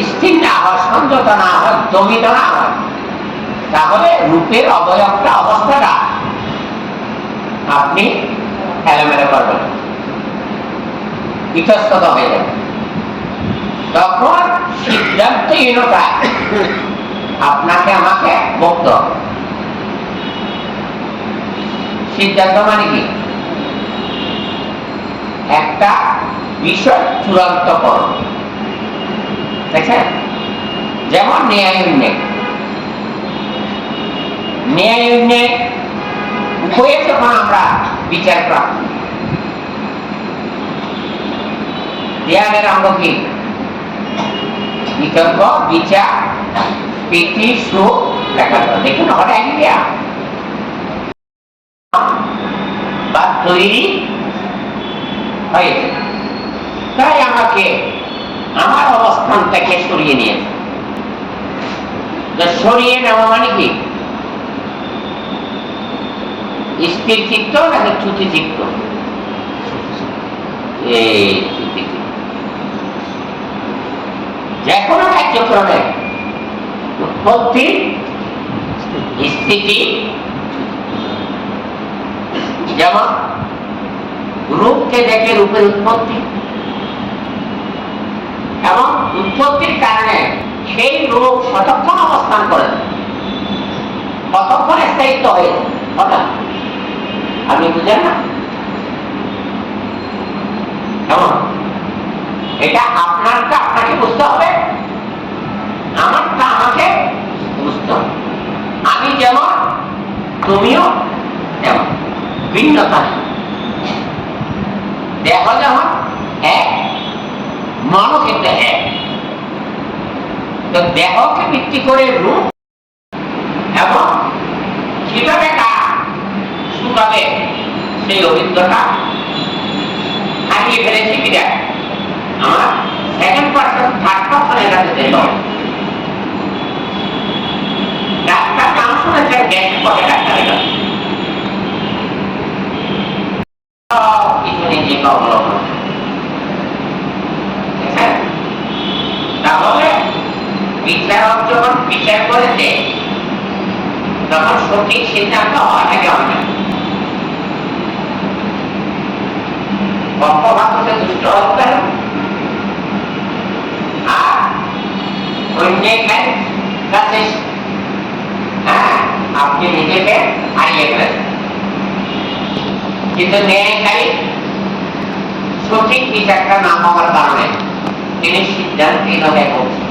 স্থির না হয়, সংযত না হয়, দমিত না হয়, তাহলে রূপের অবয়বটা অবস্থাটা আপনি এলোমেলো করবেন, ইতস্তত হয়ে যাবে। তখন সিদ্ধান্তহীনতা আপনাকে আমাকে মুক্ত। সিদ্ধান্ত মানে কি? একটা বিষয় চূড়ান্ত করণ। দেখেন, যেমন ন্যায় অন্যায় হয়ে যখন আমরা বিচার প্রাপ্ত, জ্ঞানের অঙ্গ কি? বিতর্ক, বিচার, প্রীতি, সুখ, লেখা। দেখুন আইডিয়া বা তৈরি হয়েছে। তাই আমাকে আমার অবস্থান থেকে সরিয়ে নিয়েছে। সরিয়ে নেওয়া মানে কি? স্থির চিত্ত নাকি চ্যুতি চিত্ত? যে কোনো কার্যক্রমে উৎপত্তি, স্থিতি, যেমন রূপকে দেখে রূপের উৎপত্তি, এবং উৎপত্তির কারণে সেই রূপ কতক্ষণ অবস্থান করে, কতক্ষণ স্থায়িত্ব হয়েছে, হঠাৎ আপনি বুঝেন না? কেমন? এটা আপনারটা আপনাকে বুঝতে হবে, আমারটা আমাকে বুঝতে হবে। আমি যেমন, তুমিও তেমন, ভিন্নতা। দেহ যেমন এক, মনও কিন্তু এক। তো দেহকে ভিত্তি করে রূপ এবং কিভাবে কাজ শুকাবে সেই অভিজ্ঞতা হারিয়ে ফেলেছি। বিদায় আমার সেকেন্ড পার্সন থার্ড পার্সনের কাছে যেতে হবে। ডাক্তার নাম শুনেছেন, গ্যাস করে ডাক্তারের কাছে কিছু নিজেকে অবলম্বন। তাহলে বিচারক যখন বিচার করেছে তখন সঠিক সিদ্ধান্ত হয় নাকি হয় না? পক্ষপাত হতে দুষ্ট হতে পারে, আর অন্যের কাছে আপনি নিজেকে হারিয়ে ফেলেছেন। কিন্তু ন্যায়কারী সঠিক বিচারটা না হওয়ার কারণে তিনি সিদ্ধান্তহীনতায় পৌঁছে।